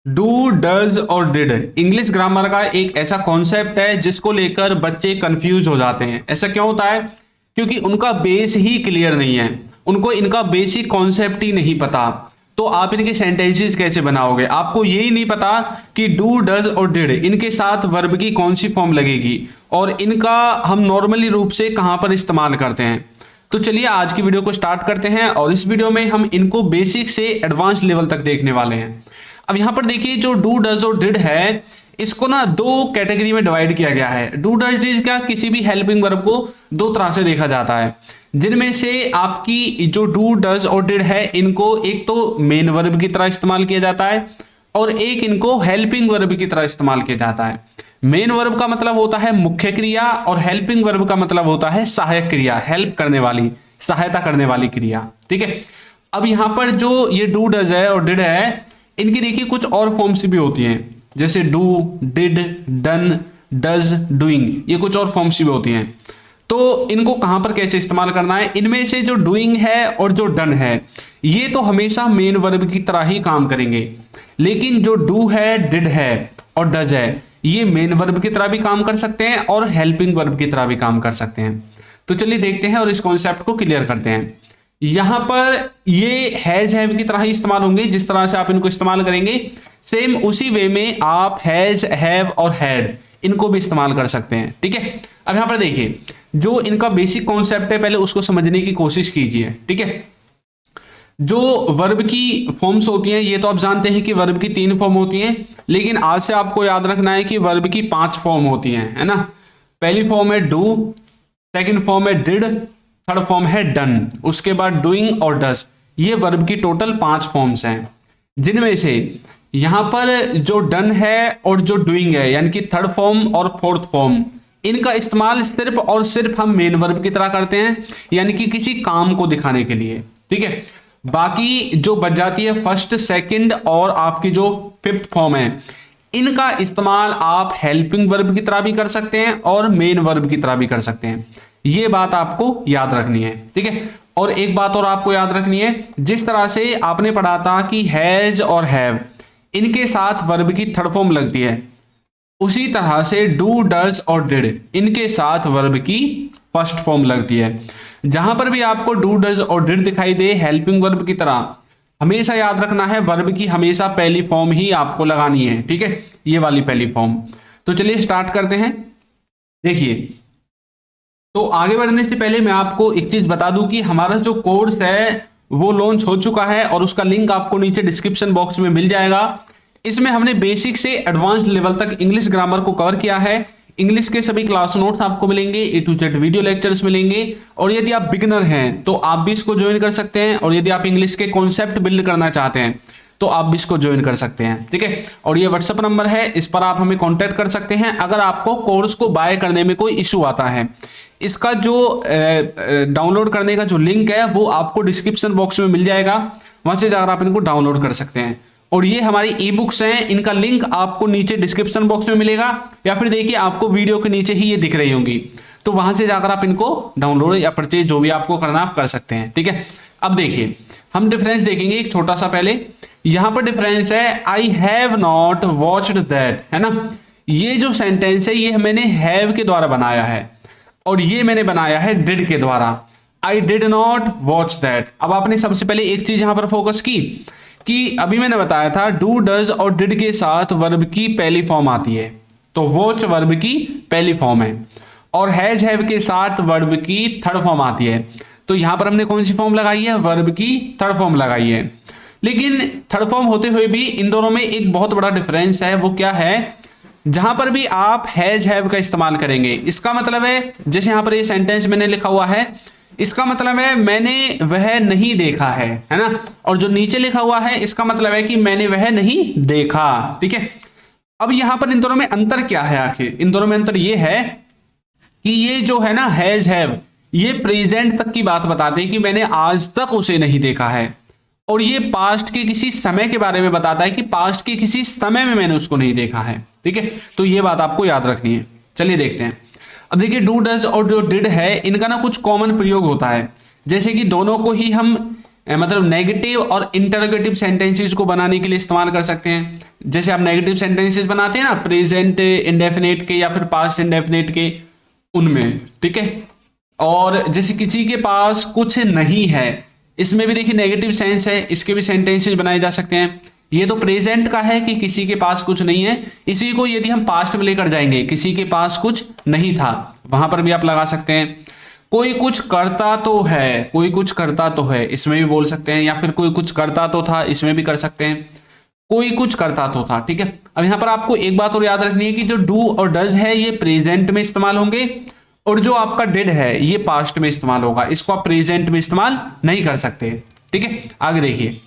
Do, does और did English grammar का एक ऐसा कॉन्सेप्ट है जिसको लेकर बच्चे कंफ्यूज हो जाते हैं। ऐसा क्यों होता है? क्योंकि उनका बेस ही क्लियर नहीं है, उनको इनका बेसिक कॉन्सेप्ट ही नहीं पता। तो आप इनके सेंटेंसेस कैसे बनाओगे? आपको यही नहीं पता कि डू, डज और डिड इनके साथ वर्ब की कौन सी फॉर्म लगेगी और इनका हम नॉर्मली रूप से कहां पर इस्तेमाल करते हैं। तो चलिए आज की वीडियो को स्टार्ट करते हैं और इस वीडियो में हम इनको बेसिक से एडवांस लेवल तक देखने वाले हैं। अब यहां पर देखिए, जो डू, डज और डिड है इसको ना दो कैटेगरी में डिवाइड किया गया है। डू, डज, डिड का किसी भी हेल्पिंग वर्ब को दो तरह से देखा जाता है, जिनमें से आपकी जो डू, डज और डिड है इनको एक तो मेन वर्ब की तरह इस्तेमाल किया जाता है और एक इनको हेल्पिंग वर्ब की तरह इस्तेमाल किया जाता है। मेन वर्ब का मतलब होता है मुख्य क्रिया और हेल्पिंग वर्ब का मतलब होता है सहायक क्रिया, हेल्प करने वाली, सहायता करने वाली क्रिया। ठीक है। अब यहां पर जो ये डू, डज है और डिड है, इनकी देखिए कुछ और फॉर्म्स भी होती हैं, जैसे do, did, done, does, doing, ये कुछ और फॉर्म्स भी होती हैं। तो इनको कहां पर कैसे इस्तेमाल करना है? इनमें से जो डूइंग है और जो डन है ये तो हमेशा मेन वर्ब की तरह ही काम करेंगे, लेकिन जो डू है, डिड है और डज है ये मेन वर्ब की तरह भी काम कर सकते हैं और हेल्पिंग वर्ब की तरह भी काम कर सकते हैं। तो चलिए देखते हैं और इस कॉन्सेप्ट को क्लियर करते हैं। यहां पर ये हैज, हैव की तरह ही इस्तेमाल होंगे, जिस तरह से आप इनको इस्तेमाल करेंगे सेम उसी वे में आप हैज, हैव और हैड इनको भी इस्तेमाल कर सकते हैं। ठीक है। अब यहां पर देखिए, जो इनका बेसिक कॉन्सेप्ट है पहले उसको समझने की कोशिश कीजिए। ठीक है। जो वर्ब की फॉर्म्स होती हैं ये तो आप जानते हैं कि वर्ब की 3 फॉर्म होती हैं, लेकिन आज से आपको याद रखना है कि वर्ब की 5 फॉर्म होती हैं, है ना। पहली फॉर्म है डू, सेकंड फॉर्म है डिड, थर्ड फॉर्म है डन, उसके बाद डूइंग और डज। ये वर्ब की टोटल 5 फॉर्म्स हैं, जिनमें से यहां पर जो डन है और जो डूइंग है यानी कि थर्ड फॉर्म और फोर्थ फॉर्म, इनका इस्तेमाल सिर्फ और सिर्फ हम मेन वर्ब की तरह करते हैं, यानी कि किसी काम को दिखाने के लिए। ठीक है। बाकी जो बच जाती है फर्स्ट, सेकंड और आपकी जो फिफ्थ फॉर्म है, इनका इस्तेमाल आप हेल्पिंग वर्ब की तरह भी कर सकते हैं और मेन वर्ब की तरह भी कर सकते हैं। ये बात आपको याद रखनी है। ठीक है। और एक बात और आपको याद रखनी है, जिस तरह से आपने पढ़ा था कि हैज और हैव इनके साथ वर्ब की थर्ड फॉर्म लगती है, उसी तरह से डू, डज और डिड इनके साथ वर्ब की फर्स्ट फॉर्म लगती है। जहां पर भी आपको डू, डज और डिड दिखाई दे हेल्पिंग वर्ब की तरह, हमेशा याद रखना है वर्ब की हमेशा पहली फॉर्म ही आपको लगानी है। ठीक है, ये वाली पहली फॉर्म। तो चलिए स्टार्ट करते हैं। देखिए, तो आगे बढ़ने से पहले मैं आपको एक चीज बता दूं कि हमारा जो कोर्स है वो लॉन्च हो चुका है और उसका लिंक आपको नीचे डिस्क्रिप्शन बॉक्स में मिल जाएगा। इसमें हमने बेसिक से एडवांस लेवल तक इंग्लिश ग्रामर को कवर किया है। इंग्लिश के सभी क्लास नोट्स आपको मिलेंगे, ए टू जेड वीडियो लेक्चर्स मिलेंगे, और यदि आप बिगिनर हैं तो आप भी इसको ज्वाइन कर सकते हैं, और यदि आप इंग्लिश के कॉन्सेप्ट बिल्ड करना चाहते हैं तो आप भी इसको ज्वाइन कर सकते हैं। ठीक है। और ये व्हाट्सएप नंबर है, इस पर आप हमें कॉन्टैक्ट कर सकते हैं अगर आपको कोर्स को बाय करने में कोई इशू आता है। इसका जो डाउनलोड करने का जो लिंक है वो आपको डिस्क्रिप्शन बॉक्स में मिल जाएगा, वहां से जाकर आप इनको डाउनलोड कर सकते हैं। और ये हमारी ई बुक्स हैं, इनका लिंक आपको नीचे डिस्क्रिप्शन बॉक्स में मिलेगा, या फिर देखिए आपको वीडियो के नीचे ही ये दिख रही होंगी, तो वहां से जाकर आप इनको डाउनलोड या परचेज जो भी आपको करना आप कर सकते हैं। ठीक है। अब देखिए, हम डिफरेंस देखेंगे एक छोटा सा। पहले यहां पर डिफरेंस है I have not watched that, है ना। ये जो सेंटेंस है ये मैंने हैव के द्वारा बनाया है और ये मैंने बनाया है डिड के द्वारा। I did not watch that. अब आपने सबसे पहले एक चीज यहां पर फोकस की कि अभी मैंने बताया था डू, डज और डिड के साथ वर्ब की पहली फॉर्म आती है, तो वॉच वर्ब की पहली फॉर्म है, और हैज, हैव के साथ वर्ब की थर्ड फॉर्म आती है। तो यहां पर हमने कौन सी फॉर्म लगाई है? वर्ब की थर्ड फॉर्म लगाई है। लेकिन थर्ड फॉर्म होते हुए भी इन दोनों में एक बहुत बड़ा डिफरेंस है। वो क्या है? जहां पर भी आप हैज, हैव का इस्तेमाल करेंगे, इसका मतलब है, जैसे यहां पर ये सेंटेंस मैंने लिखा हुआ है, इसका मतलब है मैंने वह नहीं देखा है ना। और जो नीचे लिखा हुआ है इसका मतलब है कि मैंने वह नहीं देखा। ठीक है। अब यहां पर इन दोनों में अंतर क्या है? आखिर इन दोनों में अंतर ये है कि ये जो है ना हैज, हैव, ये प्रेजेंट तक की बात बताते हैं कि मैंने आज तक उसे नहीं देखा है, और ये पास्ट के किसी समय के बारे में बताता है कि पास्ट के किसी समय में मैंने उसको नहीं देखा है। ठीक है। तो ये बात आपको याद रखनी है। चलिए देखते हैं। अब देखिए, डू, डज और जो डिड है इनका ना कुछ कॉमन प्रयोग होता है, जैसे कि दोनों को ही हम मतलब नेगेटिव और इंटरोगेटिव सेंटेंसेस को बनाने के लिए इस्तेमाल कर सकते हैं। जैसे आप नेगेटिव सेंटेंसेस बनाते हैं ना प्रेजेंट इंडेफिनिट के या फिर पास्ट इंडेफिनिट के, उनमें, ठीक है। और जैसे किसी के पास कुछ नहीं है, इसमें भी देखिए नेगेटिव सेंस है, इसके भी सेंटेंसेस बनाए जा सकते हैं। ये तो प्रेजेंट का है कि किसी के पास कुछ नहीं है, इसी को यदि हम पास्ट में लेकर जाएंगे, किसी के पास कुछ नहीं था, वहां पर भी आप लगा सकते हैं। कोई कुछ करता तो है, कोई कुछ करता तो है, इसमें भी बोल सकते हैं, या फिर कोई कुछ करता तो था, इसमें भी कर सकते हैं। कोई कुछ करता तो था, ठीक है। अब यहां पर आपको एक बात और याद रखनी है कि जो डू और डज है ये प्रेजेंट में इस्तेमाल होंगे, और जो आपका डिड है ये पास्ट में इस्तेमाल होगा, इसको आप प्रेजेंट में इस्तेमाल नहीं कर सकते, ठीक है। आगे देखिए,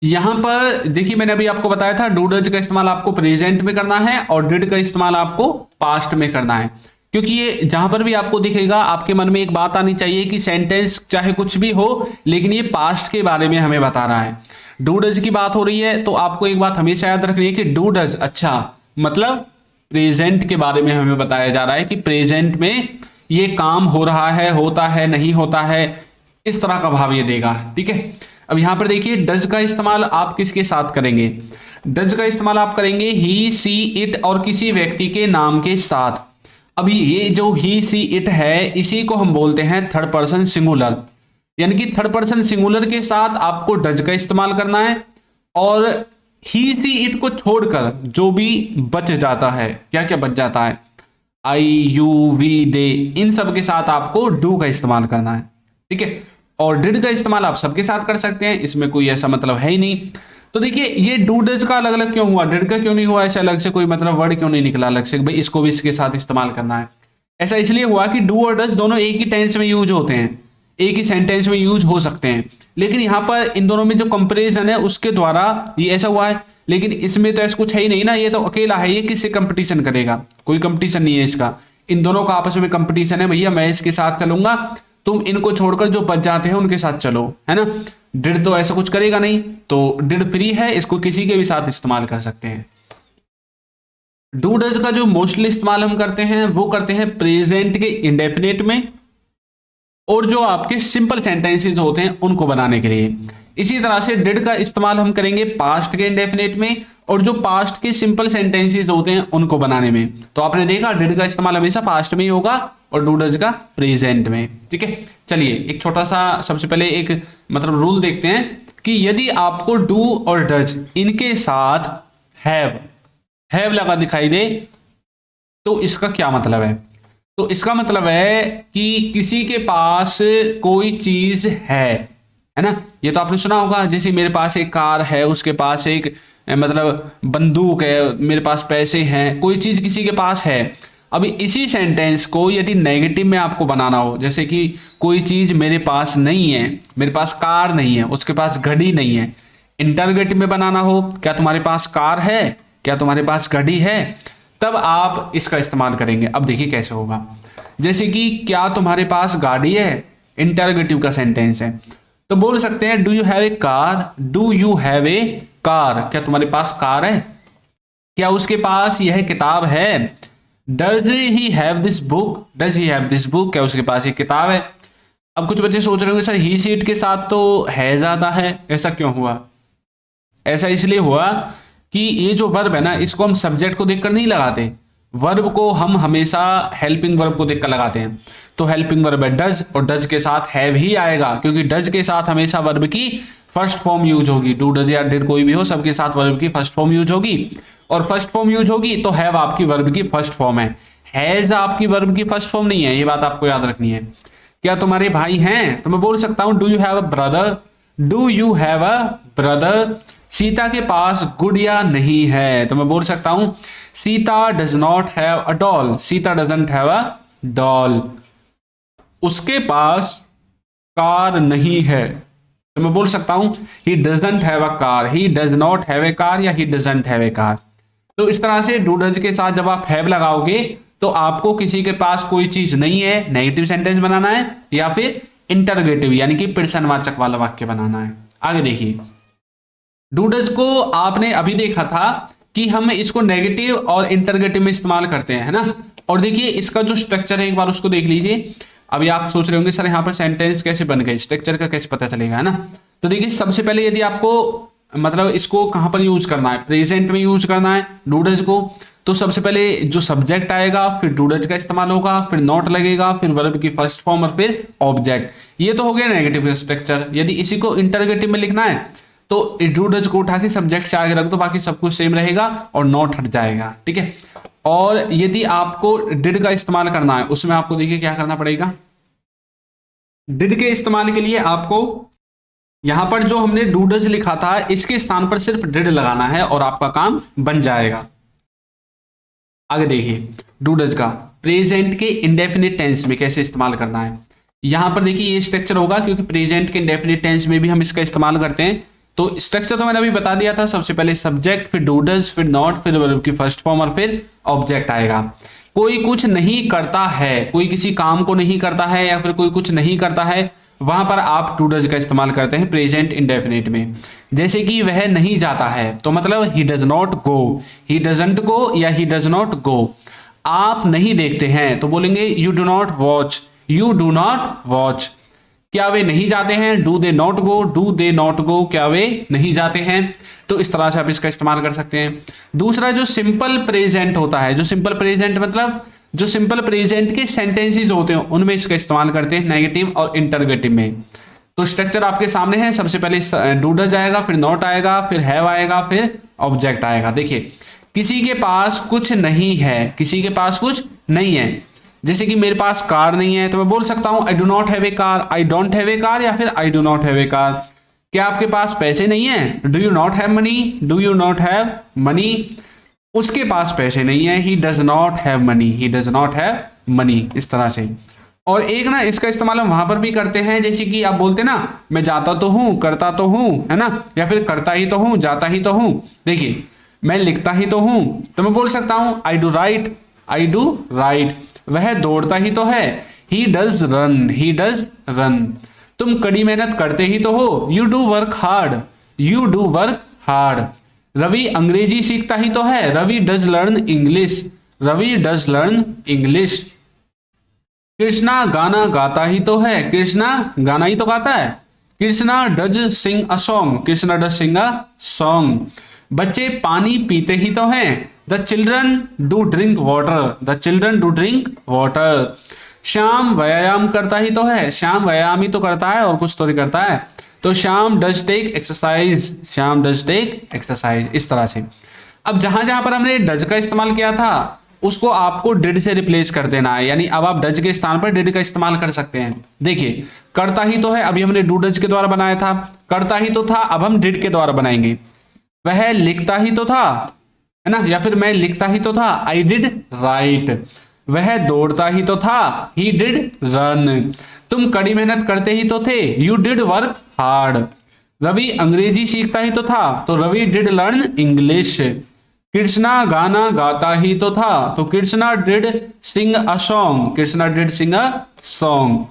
यहां पर देखिए मैंने अभी आपको बताया था डू डज का इस्तेमाल आपको प्रेजेंट में करना है और डिड का इस्तेमाल आपको पास्ट में करना है, क्योंकि ये जहां पर भी आपको दिखेगा आपके मन में एक बात आनी चाहिए कि सेंटेंस चाहे कुछ भी हो लेकिन ये पास्ट के बारे में हमें बता रहा है। डू डज की बात हो रही है तो आपको एक बात हमेशा याद रखनी है कि डू डज, अच्छा मतलब प्रेजेंट के बारे में हमें बताया जा रहा है कि प्रेजेंट में ये काम हो रहा है, होता है, नहीं होता है, इस तरह का भाव ये देगा, ठीक है। अब यहां पर देखिए डज का इस्तेमाल आप किसके साथ करेंगे, डज का इस्तेमाल आप करेंगे ही, सी, इट और किसी व्यक्ति के नाम के साथ। अभी ये जो ही, सी, इट है इसी को हम बोलते हैं थर्ड पर्सन सिंगुलर, यानी कि थर्ड पर्सन सिंगुलर के साथ आपको डज का इस्तेमाल करना है, और ही, सी, इट को छोड़कर जो भी बच जाता है, क्या क्या बच जाता है, आई, यू, वी, दे, इन सब के साथ आपको डू का इस्तेमाल करना है, ठीक है। और डिड का इस्तेमाल आप सबके साथ कर सकते हैं, इसमें कोई ऐसा मतलब है ही नहीं। तो देखिए ये डू डज का अलग अलग क्यों हुआ, डिड का क्यों नहीं हुआ, ऐसे अलग से कोई मतलब वर्ड क्यों नहीं निकला अलग से भाई इसको भी इसके साथ इस्तेमाल करना है। ऐसा इसलिए हुआ कि डू और डज दोनों एक ही टेंस में यूज होते हैं, एक ही सेंटेंस में यूज हो सकते हैं, लेकिन यहाँ पर इन दोनों में जो कंपेरिजन है उसके द्वारा ये ऐसा हुआ है। लेकिन इसमें तो ऐसा कुछ है ही नहीं ना, ये तो अकेला है, ये किससे कंपटीशन करेगा, कोई कंपटीशन नहीं है इसका, इन दोनों का आपस में कंपटीशन है, भैया मैं इसके साथ चलूंगा, तुम इनको छोड़कर जो बच जाते हैं उनके साथ चलो, है ना। डिड तो ऐसा कुछ करेगा नहीं, तो डिड फ्री है, इसको किसी के भी साथ इस्तेमाल कर सकते हैं। डू डज का जो मोस्टली इस्तेमाल हम करते हैं वो करते हैं प्रेजेंट के इंडेफिनिट में, और जो आपके सिंपल सेंटेंसेस होते हैं उनको बनाने के लिए। इसी तरह से डिड का इस्तेमाल हम करेंगे पास्ट के इंडेफिनिट में, और जो पास्ट के सिंपल सेंटेंसेस होते हैं उनको बनाने में। तो आपने देखा डिड का इस्तेमाल हमेशा पास्ट में ही होगा और डू डज का प्रेजेंट में, ठीक है। चलिए एक छोटा सा सबसे पहले एक मतलब रूल देखते हैं कि यदि आपको डू और डज इनके साथ हैव लगा दिखाई दे तो इसका क्या मतलब है। तो इसका मतलब है कि किसी के पास कोई चीज है ना। ये तो आपने सुना होगा, जैसे मेरे पास एक कार है, उसके पास एक मतलब बंदूक है, मेरे पास पैसे हैं, कोई चीज किसी के पास है। अभी इसी सेंटेंस को यदि नेगेटिव में आपको बनाना हो, जैसे कि कोई चीज मेरे पास नहीं है, मेरे पास कार नहीं है, उसके पास घड़ी नहीं है, इंटरगेटिव में बनाना हो, क्या तुम्हारे पास कार है, क्या तुम्हारे पास घड़ी है, तब आप इसका इस्तेमाल करेंगे। अब देखिए कैसे होगा, जैसे कि क्या तुम्हारे पास गाड़ी है, इंटरगेटिव का सेंटेंस है, तो बोल सकते हैं do you have a car, do you have a car, क्या तुम्हारे पास कार है, क्या उसके पास यह किताब है, does he have this book, does he have this book, क्या उसके पास एक किताब है। अब कुछ बच्चे सोच रहे होंगे सर ही सीट के साथ तो है ज्यादा है, ऐसा क्यों हुआ। ऐसा इसलिए हुआ कि ये जो वर्ब है ना, इसको हम सब्जेक्ट को देखकर नहीं लगाते, वर्ब को हम हमेशा हेल्पिंग वर्ब को देखकर लगाते हैं। तो हेल्पिंग वर्ब है डज, और डज के साथ हैव ही आएगा, क्योंकि डज के साथ हमेशा वर्ब की फर्स्ट फॉर्म यूज होगी। डू डज या डिड कोई भी हो, सबके साथ वर्ब की फर्स्ट फॉर्म यूज होगी, और फर्स्ट फॉर्म यूज होगी तो हैव आपकी वर्ब की फर्स्ट फॉर्म है, हैज आपकी वर्ब की फर्स्ट फॉर्म नहीं है, ये बात आपको याद रखनी है। क्या तुम्हारे भाई हैं, तो मैं बोल सकता हूं do you have a brother, do you have a brother. Sita के पास गुड़िया नहीं है, तो मैं बोल सकता हूं Sita does not have a doll, Sita doesn't have a doll. उसके पास कार नहीं है, तो मैं बोल सकता हूं he doesn't have a car, he does not have a car, या he doesn't have a car. तो इस तरह से डू डज के साथ जब आप हैव लगाओगे तो आपको किसी के पास कोई चीज नहीं है, नेगेटिव सेंटेंस बनाना है, या फिर इंटरोगेटिव यानी कि प्रश्नवाचक वाला वाक्य बनाना है। आगे देखिए, डू डज को आपने अभी देखा था कि हम इसको नेगेटिव और इंटरोगेटिव में इस्तेमाल करते हैं, है ना। और देखिए इसका जो स्ट्रक्चर है एक बार उसको देख लीजिए। अभी आप सोच रहे होंगे सर यहाँ पर सेंटेंस कैसे बन गए, स्ट्रक्चर का कैसे पता चलेगा, है ना। तो देखिए सबसे पहले यदि आपको मतलब इसको कहाँ पर यूज करना है, प्रेजेंट में यूज करना है डू डज को, तो सबसे पहले जो सब्जेक्ट आएगा, फिर डू डज का इस्तेमाल होगा, फिर नॉट लगेगा, फिर वर्ब की फर्स्ट फॉर्म और फिर ऑब्जेक्ट। ये तो हो गया नेगेटिव स्ट्रक्चर। यदि इसी को इंटरोगेटिव में लिखना है तो डू डज को उठा के सब्जेक्ट से आगे रख दो, बाकी सब कुछ सेम रहेगा और नॉट हट जाएगा, ठीक है। और यदि आपको डिड का इस्तेमाल करना है, उसमें आपको देखिए क्या करना पड़ेगा। डिड के इस्तेमाल के लिए आपको यहां पर जो हमने डू डज लिखा था इसके स्थान पर सिर्फ डिड लगाना है और आपका काम बन जाएगा। आगे देखिए डू डज का प्रेजेंट के इंडेफिनिट टेंस में कैसे इस्तेमाल करना है। यहां पर देखिए ये स्ट्रक्चर होगा, क्योंकि प्रेजेंट के इंडेफिनिट टेंस में भी हम इसका इस्तेमाल करते हैं। तो स्ट्रक्चर तो मैंने अभी बता दिया था, सबसे पहले सब्जेक्ट, फिर डू डज, फिर नॉट, फिर वर्ब की फर्स्ट फॉर्म और फिर ऑब्जेक्ट आएगा। कोई कुछ नहीं करता है, कोई किसी काम को नहीं करता है या फिर कोई कुछ नहीं करता है, वहां पर आप डू डज का इस्तेमाल करते हैं प्रेजेंट इंडेफिनिट में। जैसे कि वह नहीं जाता है, तो मतलब ही does not go, he doesn't go या ही डज नॉट गो। आप नहीं देखते हैं, तो बोलेंगे you do not watch, you do not watch. क्या वे नहीं जाते हैं, do they not go, do they not go, क्या वे नहीं जाते हैं। तो इस तरह से आप इसका इस्तेमाल कर सकते हैं। दूसरा जो सिंपल प्रेजेंट होता है, जो सिंपल प्रेजेंट मतलब जो सिंपल प्रेजेंट के सेंटेंसेस होते हैं उनमें इसका इस्तेमाल करते हैं नेगेटिव और इंटरोगेटिव में। तो स्ट्रक्चर आपके सामने है, सबसे पहले डू डज आएगा, फिर नॉट आएगा, फिर हैव आएगा, फिर ऑब्जेक्ट आएगा। देखिए किसी के पास कुछ नहीं है, किसी के पास कुछ नहीं है। जैसे कि मेरे पास कार नहीं है, तो मैं बोल सकता हूं I do not have a car, I don't have a car या फिर I do not have a car. क्या आपके पास पैसे नहीं है, do you not have money, do you not have money. उसके पास पैसे नहीं है, he does not have money, he does not have money, इस तरह से। और एक ना इसका इस्तेमाल हम वहां पर भी करते हैं, जैसे कि आप बोलते ना मैं जाता तो हूं, करता तो हूं, है ना, या फिर करता ही तो हूं, जाता ही तो हूं। देखिए मैं लिखता ही तो हूं, तो मैं बोल सकता हूं I do write, I do write. वह दौड़ता ही तो है, he does run, he does run. तुम कड़ी मेहनत करते ही तो हो, you do work hard, you do work hard. Ravi अंग्रेजी सीखता ही तो है, Ravi does learn English, Ravi does learn English. Krishna गाना गाता ही तो है, कृष्णा गाना ही तो गाता है, Krishna does sing a song, Krishna does sing a song. बच्चे पानी पीते ही तो हैं, the children do drink water, the children do drink water. Shyam व्यायाम करता ही तो है, श्याम व्यायाम ही तो करता है और कुछ तो नहीं करता है, तो Shyam does take exercise, Shyam does take exercise, इस तरह से। अब जहां जहां पर हमने डज का इस्तेमाल किया था उसको आपको डिड से रिप्लेस कर देना है, यानी अब आप डज के स्थान पर डिड का इस्तेमाल कर सकते हैं। देखिए करता ही तो है, अभी हमने डू डज के द्वारा बनाया था, करता ही तो था, अब हम डिड के द्वारा बनाएंगे। वह लिखता ही तो था, है ना, या फिर मैं लिखता ही तो था, आई डिड राइट। वह दौड़ता ही तो था, ही डिड रन। तुम कड़ी मेहनत करते ही तो थे, you did work hard. Ravi अंग्रेजी सीखता ही तो था, तो Ravi did learn English. Krishna गाना गाता ही तो था, तो Krishna did sing a song, Krishna did sing a song.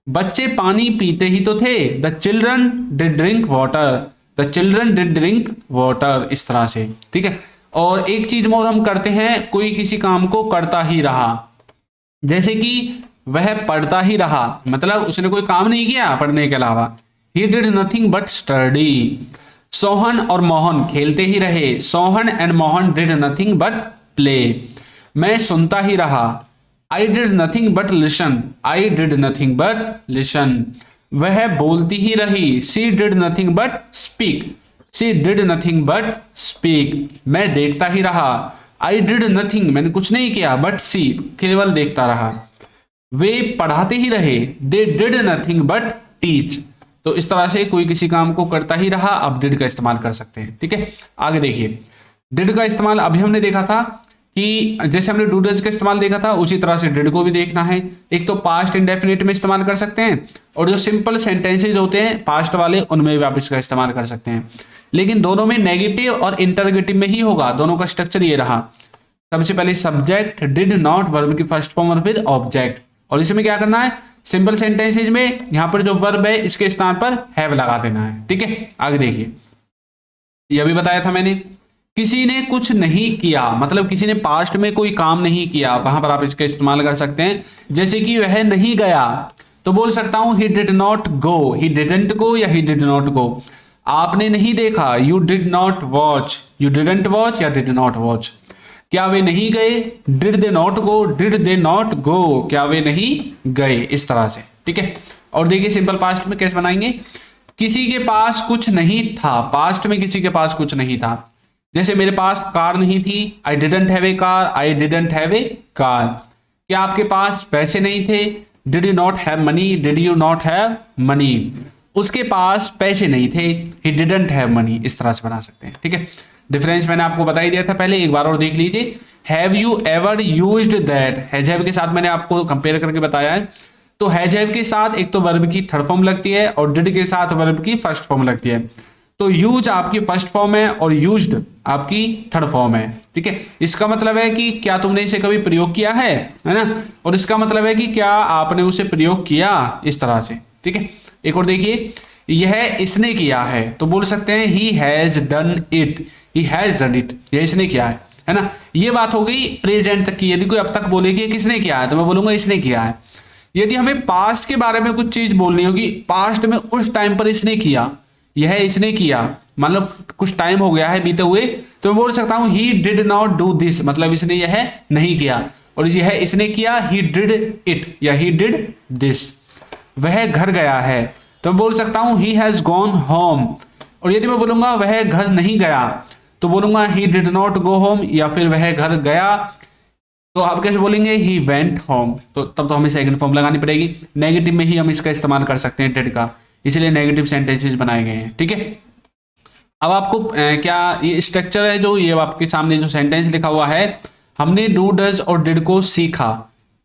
बच्चे पानी पीते ही तो थे, the children did drink water, the children did drink water, इस तरह से, ठीक है। और एक चीज और हम करते हैं, कोई किसी काम को करता ही रहा, जैसे कि वह पढ़ता ही रहा, मतलब उसने कोई काम नहीं किया पढ़ने के अलावा, he did nothing but study. Sohan और मोहन खेलते ही रहे, Sohan and Mohan did nothing but play. मैं सुनता ही रहा, I did nothing but listen, I did nothing but listen. वह बोलती ही रही, she did nothing but speak, she did nothing but speak. मैं देखता ही रहा, आई डिड नथिंग, मैंने कुछ नहीं किया, बट सी, केवल देखता रहा। वे पढ़ाते ही रहे, they did nothing but teach. तो इस तरह से कोई किसी काम को करता ही रहा, अब डिड का इस्तेमाल कर सकते हैं, ठीक है। आगे देखिए डिड का इस्तेमाल अभी हमने देखा था कि जैसे हमने डू डज का इस्तेमाल देखा था उसी तरह से डिड को भी देखना है। एक तो पास्ट इंडेफिनिट में इस्तेमाल कर सकते हैं, और जो सिंपल सेंटेंसेज होते हैं पास्ट वाले उनमें भी आप इसका इस्तेमाल कर सकते हैं, लेकिन दोनों में नेगेटिव और इंटरोगेटिव में ही होगा। दोनों का स्ट्रक्चर ये रहा, सबसे पहले सब्जेक्ट, डिड नॉट, वर्ब की फर्स्ट फॉर्म और फिर ऑब्जेक्ट। और इसमें क्या करना है, सिंपल सेंटेंसेज में यहां पर जो वर्ब है इसके स्थान पर हैव लगा देना है, ठीक है। आगे देखिए यह भी बताया था मैंने, किसी ने कुछ नहीं किया, मतलब किसी ने पास्ट में कोई काम नहीं किया, वहां पर आप इसका इस्तेमाल कर सकते हैं। जैसे कि वह नहीं गया, तो बोल सकता हूं he did not go, he didn't go या ही डिड नॉट गो। आपने नहीं देखा, you did not watch, you didn't watch या डिड नॉट वॉच। क्या वे नहीं गए, did they not go, did they not go, क्या वे नहीं गए, इस तरह से, ठीक है। और देखिए सिंपल पास्ट में कैसे बनाएंगे, किसी के पास कुछ नहीं था, पास्ट में किसी के पास कुछ नहीं था। जैसे मेरे पास कार नहीं थी, I didn't have a car, I didn't have a car. क्या आपके पास पैसे नहीं थे, did you not have money, did you not have money. उसके पास पैसे नहीं थे, ही डिडंट हैव मनी, इस तरह से बना सकते हैं, ठीक है। डिफरेंस मैंने आपको बता ही दिया था पहले, एक बार और देख लीजिए। Have you ever used that, has have के साथ मैंने आपको कंपेयर करके बताया है। तो हैज हैव के साथ एक तो वर्ब की थर्ड फॉर्म लगती है और डिड के साथ वर्ब की फर्स्ट फॉर्म लगती है। तो यूज आपकी फर्स्ट फॉर्म है और यूज्ड आपकी थर्ड फॉर्म है, ठीक है। इसका मतलब है कि क्या तुमने इसे कभी प्रयोग किया है ना, और इसका मतलब है कि क्या आपने उसे प्रयोग किया, इस तरह से, ठीक है। एक और देखिए, यह इसने किया है, तो बोल सकते हैं he has done it, he has done it, यह इसने किया है ना। ये बात हो गई प्रेजेंट तक की। यदि कोई अब तक बोलेगी किसने किया है, तो मैं बोलूंगा इसने किया है। यदि हमें पास्ट के बारे में कुछ चीज बोलनी होगी, पास्ट में उस टाइम पर इसने किया, यह इसने किया, मतलब कुछ टाइम हो गया है बीते हुए, तो मैं बोल सकता हूं he did not do this, मतलब इसने यह नहीं किया। और यह इसने किया, ही डिड इट या ही डिड दिस। वह घर गया है, तो मैं बोल सकता हूं ही हैज गॉन होम। और यदि मैं बोलूंगा वह घर नहीं गया, तो बोलूंगा he did not go home, या फिर वह घर गया, तो आप कैसे बोलेंगे, ही वेंट होम। तो तब तो हमें सेकंड फॉर्म लगानी पड़ेगी। नेगेटिव में ही हम इसका इस्तेमाल कर सकते हैं डिड का, इसलिए नेगेटिव सेंटेंसेस बनाए गए हैं, ठीक है। अब आपको क्या ये स्ट्रक्चर है, जो ये आपके सामने जो सेंटेंस लिखा हुआ है, हमने डू डज और डिड को सीखा।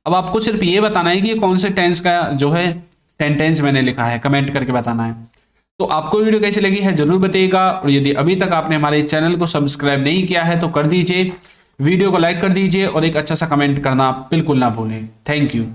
अब आपको सिर्फ ये बताना है कि ये कौन से टेंस का जो है सेंटेंस मैंने लिखा है, कमेंट करके बताना है। तो आपको वीडियो कैसी लगी है जरूर बताइएगा, और यदि अभी तक आपने हमारे चैनल को सब्सक्राइब नहीं किया है तो कर दीजिए, वीडियो को लाइक कर दीजिए और एक अच्छा सा कमेंट करना बिल्कुल ना भूलें। Thank you.